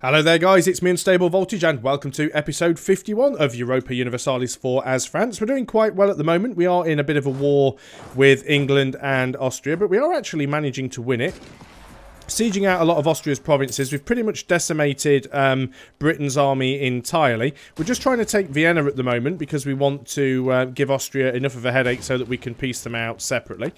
Hello there guys, it's me Unstable Voltage and welcome to episode 51 of Europa Universalis IV as France. We're doing quite well at the moment. We are in a bit of a war with England and Austria, but we are actually managing to win it. Sieging out a lot of Austria's provinces. We've pretty much decimated Britain's army entirely. We're just trying to take Vienna at the moment because we want to give Austria enough of a headache so that we can piece them out separately,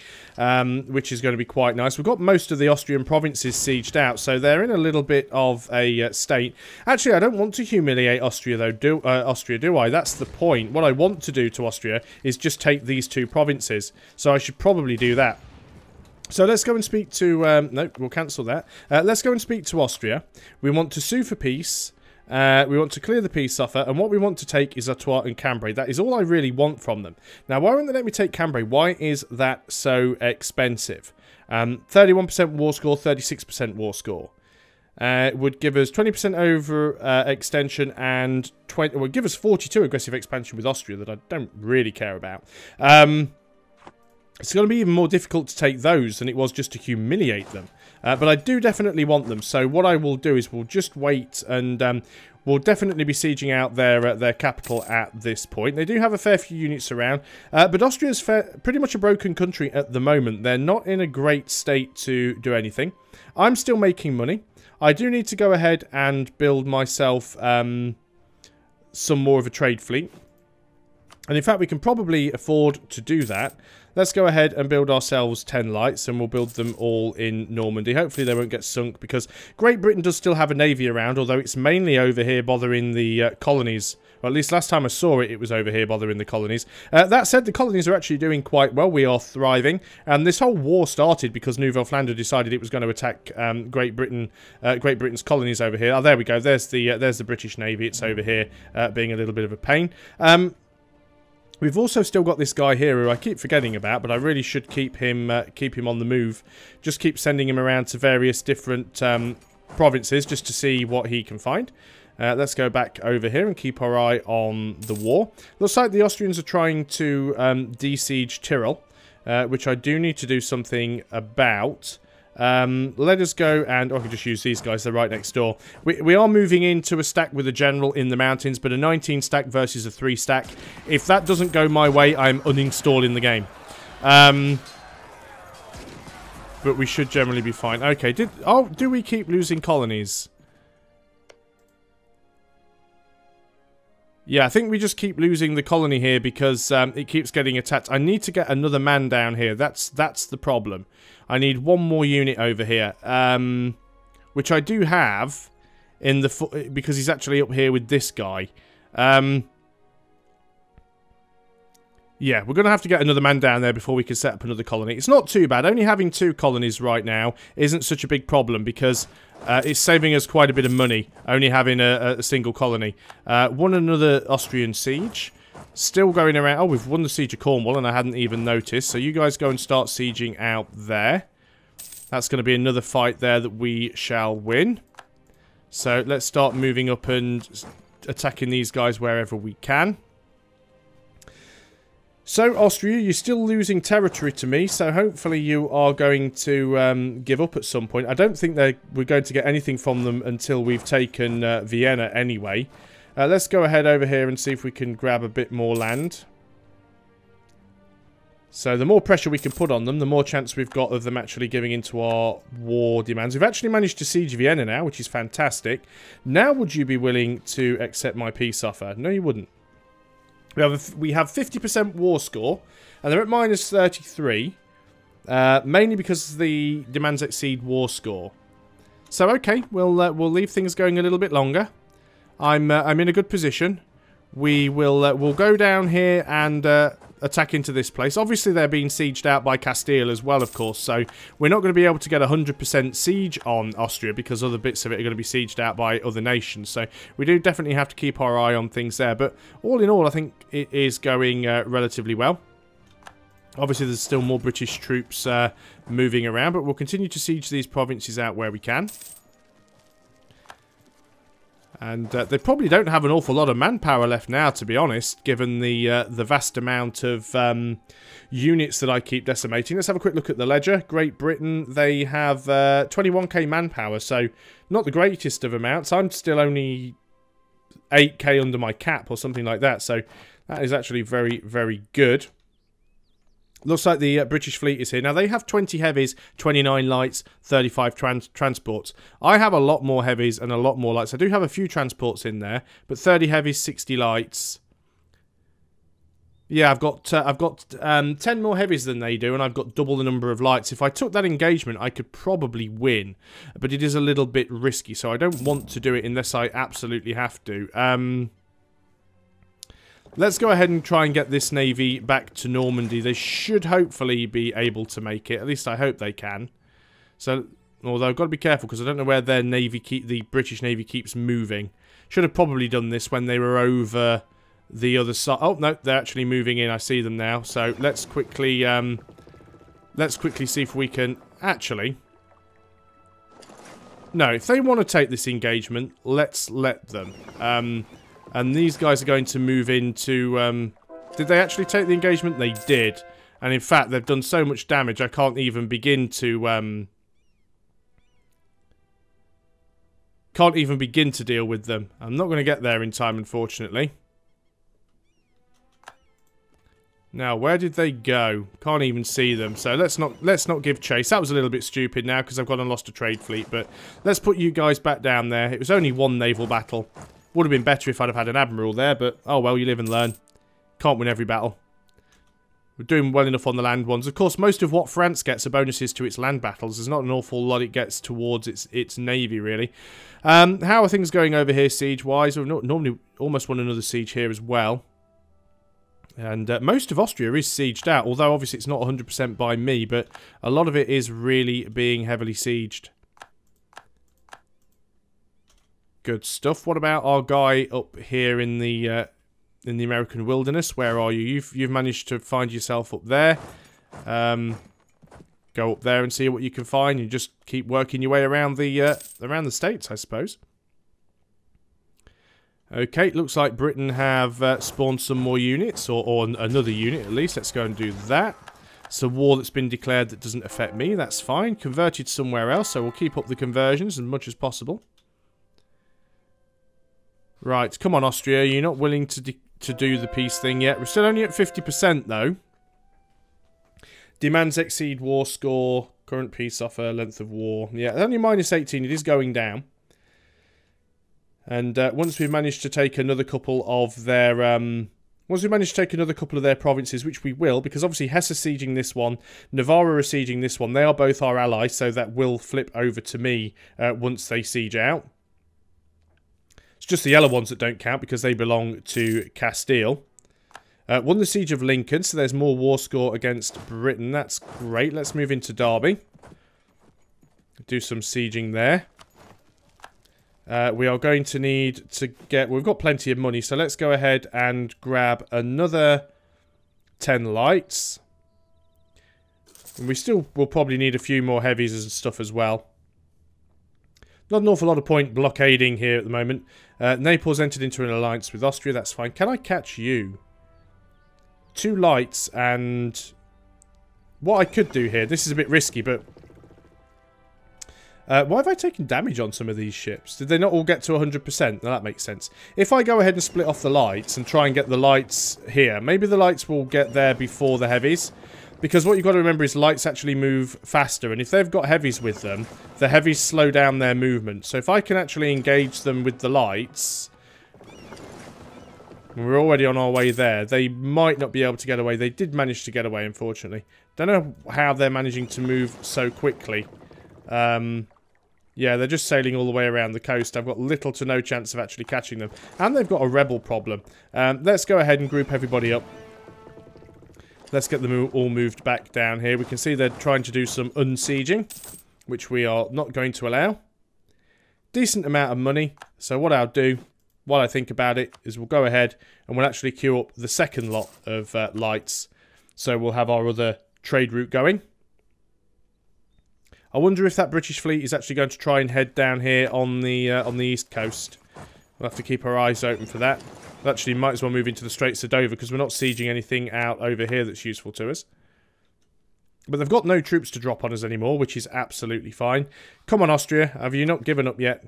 which is going to be quite nice. We've got most of the Austrian provinces sieged out, so they're in a little bit of a state. Actually, I don't want to humiliate Austria, though, do I? That's the point. What I want to do to Austria is just take these two provinces, so I should probably do that. So let's go and speak to... no, we'll cancel that. Let's go and speak to Austria. We want to sue for peace. We want to clear the peace offer. And what we want to take is Artois and Cambrai. That is all I really want from them. Now, why won't they let me take Cambrai? Why is that so expensive? 31% war score, 36% war score. Would give us 20% over extension and 20... would give us 42 aggressive expansion with Austria that I don't really care about. It's going to be even more difficult to take those than it was just to humiliate them. But I do definitely want them. So what I will do is we'll just wait and we'll definitely be sieging out their capital at this point. They do have a fair few units around. But Austria's pretty much a broken country at the moment. They're not in a great state to do anything. I'm still making money. I do need to go ahead and build myself some more of a trade fleet. And in fact, we can probably afford to do that. Let's go ahead and build ourselves 10 lights, and we'll build them all in Normandy. Hopefully they won't get sunk, because Great Britain does still have a navy around, although it's mainly over here bothering the colonies. Or at least last time I saw it, it was over here bothering the colonies. That said, the colonies are actually doing quite well. We are thriving. And this whole war started because Nouvelle-Flandre decided it was going to attack Great Britain's colonies over here. Oh, there we go. There's the British Navy. It's over here being a little bit of a pain. We've also still got this guy here who I keep forgetting about, but I really should keep him on the move. Just keep sending him around to various different provinces just to see what he can find. Let's go back over here and keep our eye on the war. Looks like the Austrians are trying to de-siege Tyrol, which I do need to do something about. Let us go and... oh, I can just use these guys, they're right next door. We are moving into a stack with a general in the mountains, but a 19 stack versus a 3 stack. If that doesn't go my way, I'm uninstalling the game. But we should generally be fine. Okay, do we keep losing colonies? Yeah, I think we just keep losing the colony here because it keeps getting attacked. I need to get another man down here. That's the problem. I need one more unit over here, which I do have in the because he's actually up here with this guy. Yeah, we're going to have to get another man down there before we can set up another colony. It's not too bad. Only having 2 colonies right now isn't such a big problem because it's saving us quite a bit of money, only having a single colony. Won another Austrian siege. Still going around. Oh, we've won the siege of Cornwall and I hadn't even noticed. So you guys go and start sieging out there. That's going to be another fight there that we shall win. So let's start moving up and attacking these guys wherever we can. So, Austria, you're still losing territory to me, so hopefully you are going to give up at some point. I don't think we're going to get anything from them until we've taken Vienna anyway. Let's go ahead over here and see if we can grab a bit more land. So, the more pressure we can put on them, the more chance we've got of them actually giving into our war demands. We've actually managed to siege Vienna now, which is fantastic. Now, would you be willing to accept my peace offer? No, you wouldn't. We have 50% war score, and they're at minus 33, mainly because the demands exceed war score. So okay, we'll leave things going a little bit longer. I'm in a good position. We'll go down here and attack into this place. Obviously, they're being sieged out by Castile as well, of course, so we're not going to be able to get 100% siege on Austria because other bits of it are going to be sieged out by other nations. So we do definitely have to keep our eye on things there. But all in all, I think it is going relatively well. Obviously, there's still more British troops moving around, but we'll continue to siege these provinces out where we can. And they probably don't have an awful lot of manpower left now, to be honest, given the vast amount of units that I keep decimating. Let's have a quick look at the ledger. Great Britain, they have 21k manpower, so not the greatest of amounts. I'm still only 8k under my cap or something like that, so that is actually very, very good. Looks like the British fleet is here. Now, they have 20 heavies, 29 lights, 35 transports. I have a lot more heavies and a lot more lights. I do have a few transports in there, but 30 heavies, 60 lights. Yeah, I've got 10 more heavies than they do, and I've got double the number of lights. If I took that engagement, I could probably win, but it is a little bit risky, so I don't want to do it unless I absolutely have to. Let's go ahead and try and get this navy back to Normandy. They should hopefully be able to make it. At least I hope they can. So, although I've got to be careful because I don't know where their navy the British Navy keeps moving. Should have probably done this when they were over the other side. Oh no, they're actually moving in. I see them now. So let's quickly see if we can actually. No, if they want to take this engagement, let's let them. And these guys are going to move into... did they actually take the engagement? They did. And in fact, they've done so much damage, I can't even begin to... can't even begin to deal with them. I'm not going to get there in time, unfortunately. Now, where did they go? Can't even see them. So let's not give chase. That was a little bit stupid now, because I've gone and lost a trade fleet. But let's put you guys back down there. It was only one naval battle. Would have been better if I'd have had an admiral there, but oh well, you live and learn. Can't win every battle. We're doing well enough on the land ones. Of course, most of what France gets are bonuses to its land battles. There's not an awful lot it gets towards its navy, really. How are things going over here, siege-wise? We've normally almost won another siege here as well. And most of Austria is sieged out, although obviously it's not 100% by me, but a lot of it is really being heavily sieged. Good stuff. What about our guy up here in the American wilderness? Where are you? You've managed to find yourself up there. Go up there and see what you can find. You just keep working your way around the states, I suppose. Okay, looks like Britain have spawned some more units, or another unit at least. Let's go and do that. It's a war that's been declared that doesn't affect me. That's fine. Converted somewhere else, so we'll keep up the conversions as much as possible. Right, come on, Austria. You're not willing to do the peace thing yet. We're still only at 50%, though. Demands exceed war score. Current peace offer. Length of war. Yeah, only minus 18. It is going down. And once we've managed to take another couple of their... once we manage to take another couple of their provinces, which we will, because obviously Hesse is sieging this one, Navarra is sieging this one. They are both our allies, so that will flip over to me once they siege out. It's just the yellow ones that don't count because they belong to Castile. Won the siege of Lincoln, so there's more war score against Britain. That's great. Let's move into Derby. Do some sieging there. We are going to need to get... We've got plenty of money, so let's go ahead and grab another 10 lights. And we still will probably need a few more heavies and stuff as well. Not an awful lot of point blockading here at the moment. Naples entered into an alliance with Austria. That's fine. Can I catch you? 2 lights and... What I could do here... This is a bit risky, but... why have I taken damage on some of these ships? Did they not all get to 100%? Now that makes sense. If I go ahead and split off the lights and try and get the lights here, maybe the lights will get there before the heavies. Because what you've got to remember is lights actually move faster. And if they've got heavies with them, the heavies slow down their movement. So if I can actually engage them with the lights... We're already on our way there. They might not be able to get away. They did manage to get away, unfortunately. Don't know how they're managing to move so quickly. Yeah, they're just sailing all the way around the coast. I've got little to no chance of actually catching them. And they've got a rebel problem. Let's go ahead and group everybody up. Let's get them all moved back down here. We can see they're trying to do some unsieging, which we are not going to allow. Decent amount of money. So what I'll do, while I think about it, is we'll go ahead and we'll actually queue up the second lot of lights. So we'll have our other trade route going. I wonder if that British fleet is actually going to try and head down here on the east coast. We'll have to keep our eyes open for that. Actually, might as well move into the Straits of Dover because we're not sieging anything out over here that's useful to us. But they've got no troops to drop on us anymore, which is absolutely fine. Come on, Austria. Have you not given up yet?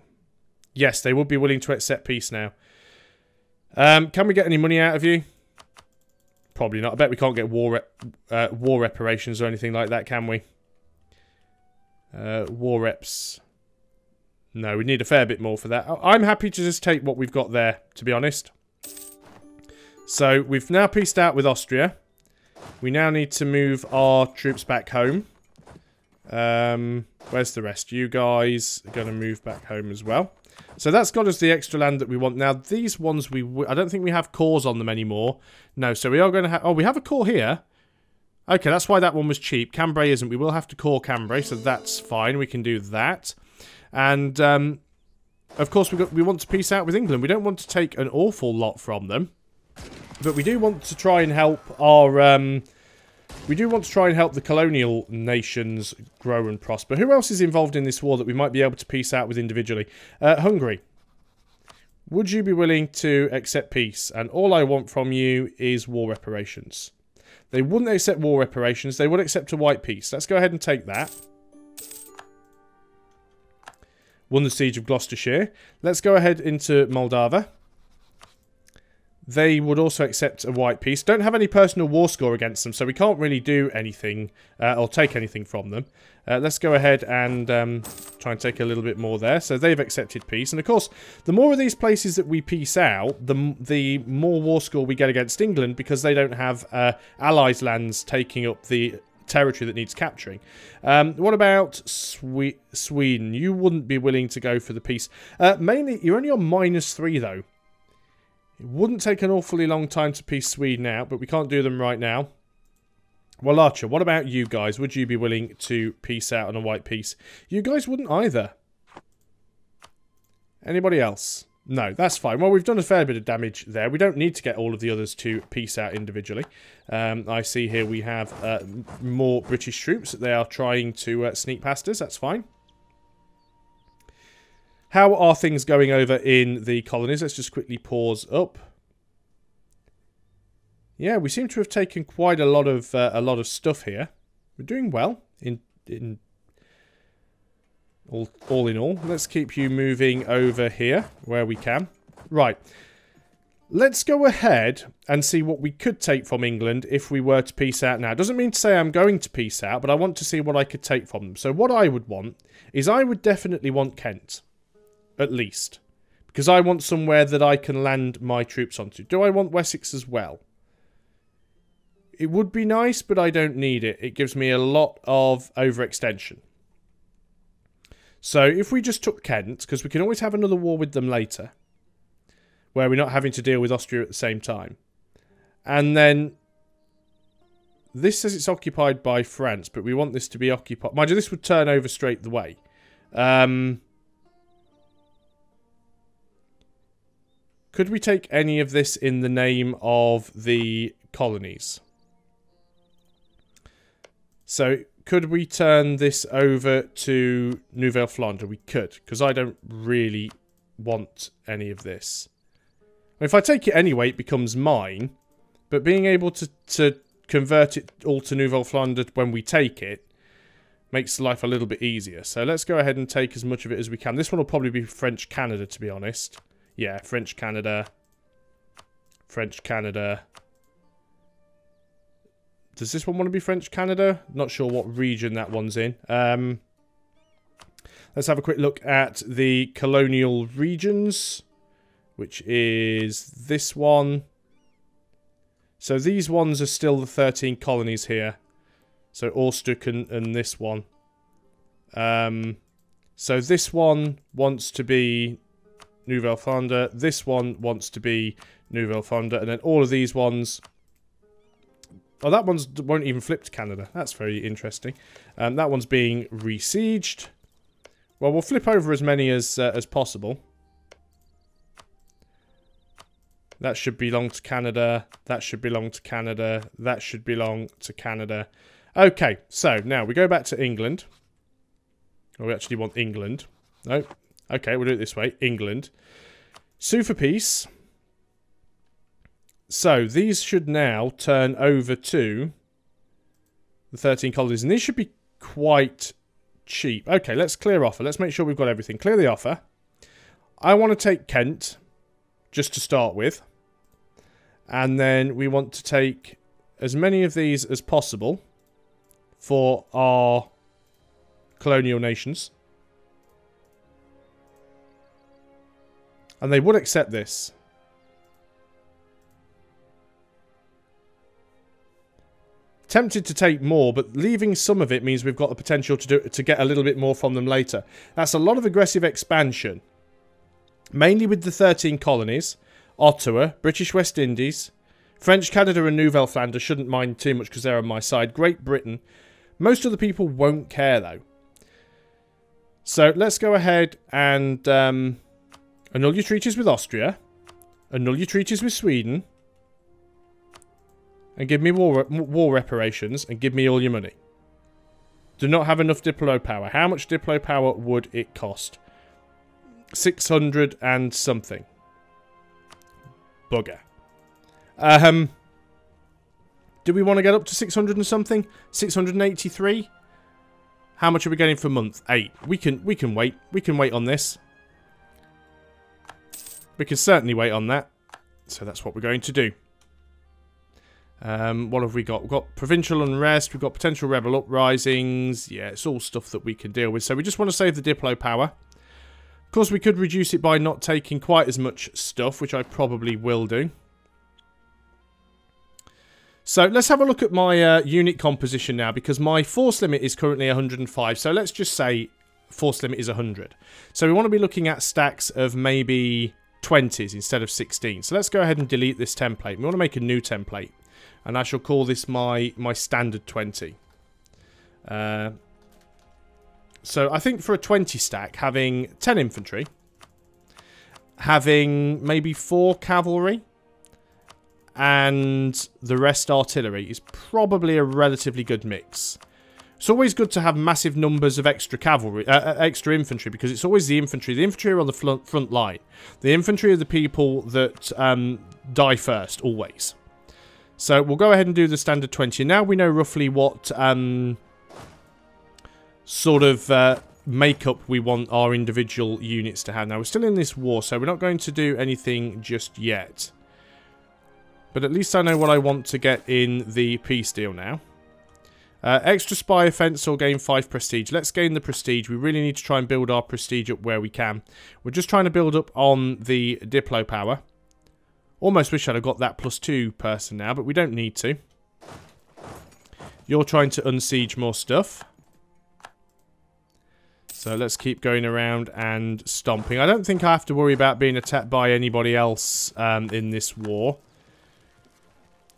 Yes, they would be willing to accept peace now. Can we get any money out of you? Probably not. I bet we can't get war reparations or anything like that, can we? War reps. No, we need a fair bit more for that. I'm happy to just take what we've got there, to be honest. So, we've now peaced out with Austria. We now need to move our troops back home. Where's the rest? You guys are going to move back home as well. So that's got us the extra land that we want. Now, these ones, I don't think we have cores on them anymore. No, so we are going to have... Oh, we have a core here. Okay, that's why that one was cheap. Cambrai isn't. We will have to core Cambrai, so that's fine. We can do that. And, of course, we want to peace out with England. We don't want to take an awful lot from them. But we do want to try and help our... we do want to try and help the colonial nations grow and prosper. Who else is involved in this war that we might be able to peace out with individually? Hungary. Would you be willing to accept peace? And all I want from you is war reparations. They wouldn't accept war reparations. They would accept a white peace. Let's go ahead and take that. Won the siege of Gloucestershire. Let's go ahead into Moldava. They would also accept a white peace. Don't have any personal war score against them, so we can't really do anything or take anything from them. Let's go ahead and try and take a little bit more there. So they've accepted peace. And of course, the more of these places that we peace out, the more war score we get against England because they don't have allies' lands taking up the territory that needs capturing. What about Sweden? You wouldn't be willing to go for the peace. Mainly, you're only on -3 though. It wouldn't take an awfully long time to peace Sweden out, but we can't do them right now. Well, Archer, what about you guys? Would you be willing to peace out on a white peace? You guys wouldn't either. Anybody else? No, that's fine. Well, we've done a fair bit of damage there. We don't need to get all of the others to peace out individually. I see here we have more British troops. They are trying to sneak past us. That's fine. How are things going over in the colonies? Let's just quickly pause up. Yeah, we seem to have taken quite a lot of stuff here. We're doing well all in all. Let's keep you moving over here where we can. Right. Let's go ahead and see what we could take from England if we were to peace out now. It doesn't mean to say I'm going to peace out, but I want to see what I could take from them. So what I would want is I would definitely want Kent. At least. Because I want somewhere that I can land my troops onto. Do I want Wessex as well? It would be nice, but I don't need it. It gives me a lot of overextension. So if we just took Kent, because we can always have another war with them later, where we're not having to deal with Austria at the same time. And then this says it's occupied by France, but we want this to be occupied. Mind you, this would turn over straight the way. Could we take any of this in the name of the colonies? So, could we turn this over to Nouvelle Flandre? We could, because I don't really want any of this. If I take it anyway, it becomes mine. But being able to convert it all to Nouvelle Flandre when we take it makes life a little bit easier. So let's go ahead and take as much of it as we can. This one will probably be French Canada, to be honest. Yeah, French Canada. French Canada. Does this one want to be French Canada? Not sure what region that one's in. Let's have a quick look at the colonial regions, which is this one. So these ones are still the 13 colonies here. So Austuck and this one. So this one wants to be Nouvelle Flandre. This one wants to be Nouvelle Flandre. And then all of these ones... Oh, that one's won't even flip to Canada. That's very interesting. That one's being resieged. Well, we'll flip over as many as possible. That should belong to Canada. That should belong to Canada. That should belong to Canada. Okay, so now we go back to England. Oh, we actually want England. No. Okay, we'll do it this way. England. Sue for peace. So, these should now turn over to the 13 colonies. And these should be quite cheap. Okay, let's clear offer. Let's make sure we've got everything. Clear the offer. I want to take Kent, just to start with. And then we want to take as many of these as possible for our colonial nations. And they would accept this. Tempted to take more, but leaving some of it means we've got the potential to get a little bit more from them later. That's a lot of aggressive expansion. Mainly with the 13 colonies. Ottawa, British West Indies, French Canada and Nouvelle Flanders shouldn't mind too much because they're on my side. Great Britain. Most of the people won't care though. So let's go ahead and annul your treaties with Austria. Annul your treaties with Sweden. And give me war reparations and give me all your money. Do not have enough Diplo power. How much Diplo power would it cost? 600 and something. Bugger. Do we want to get up to 600 and something? 683? How much are we getting for a month? 8. We can wait. We can wait on this. We can certainly wait on that. So that's what we're going to do. What have we got? We've got provincial unrest. We've got potential rebel uprisings. Yeah, it's all stuff that we can deal with. So we just want to save the Diplo power. Of course, we could reduce it by not taking quite as much stuff, which I probably will do. So let's have a look at my unit composition now, because my force limit is currently 105. So let's just say force limit is 100. So we want to be looking at stacks of maybe 20s instead of 16. So let's go ahead and delete this template. We want to make a new template. And I shall call this my standard 20. So I think for a 20 stack, having 10 infantry, having maybe 4 cavalry, and the rest artillery is probably a relatively good mix. It's always good to have massive numbers of extra cavalry, extra infantry, because it's always the infantry. The infantry are on the front line. The infantry are the people that die first, always. So we'll go ahead and do the standard 20. Now we know roughly what sort of makeup we want our individual units to have. Now we're still in this war, so we're not going to do anything just yet. But at least I know what I want to get in the peace deal now. Extra spy offense or gain 5 prestige. Let's gain the prestige. We really need to try and build our prestige up where we can. We're just trying to build up on the Diplo power. Almost wish I'd have got that +2 person now, but we don't need to. You're trying to unsiege more stuff. So let's keep going around and stomping. I don't think I have to worry about being attacked by anybody else in this war.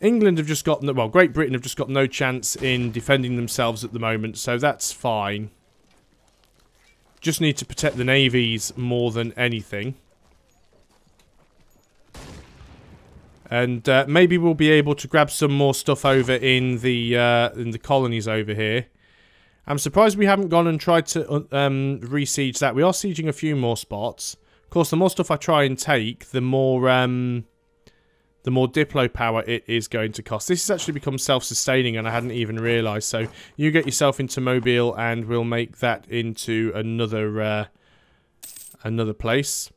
England have just got... well, Great Britain have just got no chance in defending themselves at the moment, so that's fine. Just need to protect the navies more than anything. And maybe we'll be able to grab some more stuff over in the colonies over here. I'm surprised we haven't gone and tried to re-siege that. We are sieging a few more spots. Of course, the more stuff I try and take, the more Diplo power it is going to cost. This has actually become self-sustaining, and I hadn't even realised. So you get yourself into Mobile, and we'll make that into another place.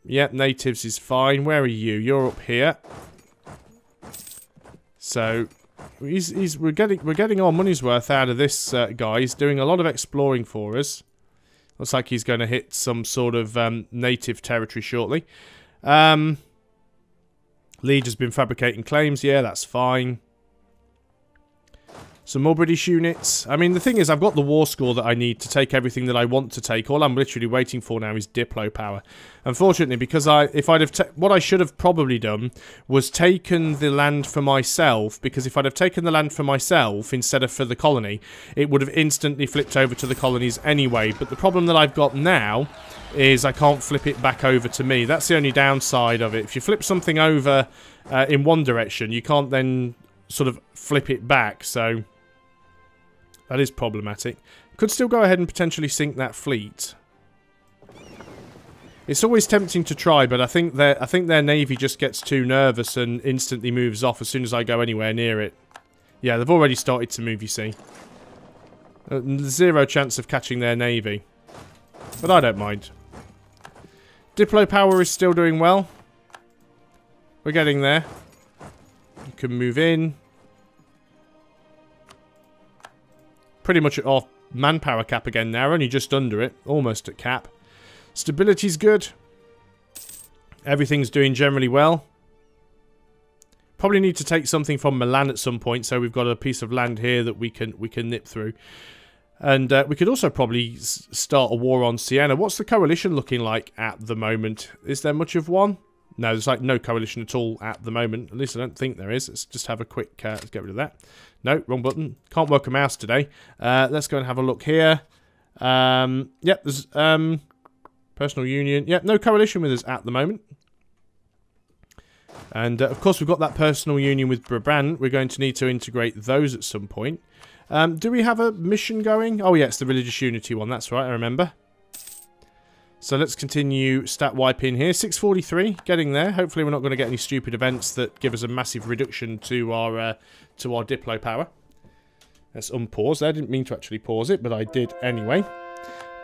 Yep, natives is fine. Where are you? You're up here. So we're getting our money's worth out of this guy. He's doing a lot of exploring for us. Looks like he's going to hit some sort of native territory shortly. Lead has been fabricating claims. Yeah, that's fine. Some more British units. I mean, the thing is, I've got the war score that I need to take everything that I want to take. All I'm literally waiting for now is Diplo power. Unfortunately, because what I should have probably done was taken the land for myself, because if I'd have taken the land for myself instead of for the colony, it would have instantly flipped over to the colonies anyway. But the problem that I've got now is I can't flip it back over to me. That's the only downside of it. If you flip something over in one direction, you can't then sort of flip it back, so that is problematic. Could still go ahead and potentially sink that fleet. It's always tempting to try, but I think their navy just gets too nervous and instantly moves off as soon as I go anywhere near it. Yeah, they've already started to move, you see. Zero chance of catching their navy. But I don't mind. Diplo power is still doing well. We're getting there. You can move in. Pretty much at our manpower cap again now, only just under it. Almost at cap. Stability's good. Everything's doing generally well. Probably need to take something from Milan at some point, so we've got a piece of land here that we can nip through. And we could also probably start a war on Siena. What's the coalition looking like at the moment? Is there much of one? No, there's like no coalition at all at the moment. At least I don't think there is. Let's just have a quick... let's get rid of that. No, wrong button. Can't work a mouse today. Let's go and have a look here. Yep, there's... personal union. Yep, no coalition with us at the moment. And, of course, we've got that personal union with Brabant. We're going to need to integrate those at some point. Do we have a mission going? Oh, yeah, it's the religious unity one. That's right, I remember. So let's continue stat wiping here. 643, getting there. Hopefully we're not going to get any stupid events that give us a massive reduction to our Diplo power. Let's unpause there. I didn't mean to actually pause it, but I did anyway.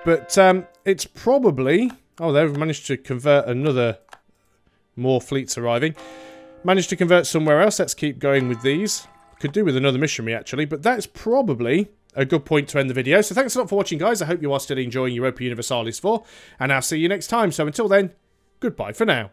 But it's probably... Oh, they've managed to convert another... More fleets arriving. Managed to convert somewhere else. Let's keep going with these. Could do with another missionary, actually. But that's probably a good point to end the video. So thanks a lot for watching, guys. I hope you are still enjoying Europa Universalis IV. And I'll see you next time. So until then, goodbye for now.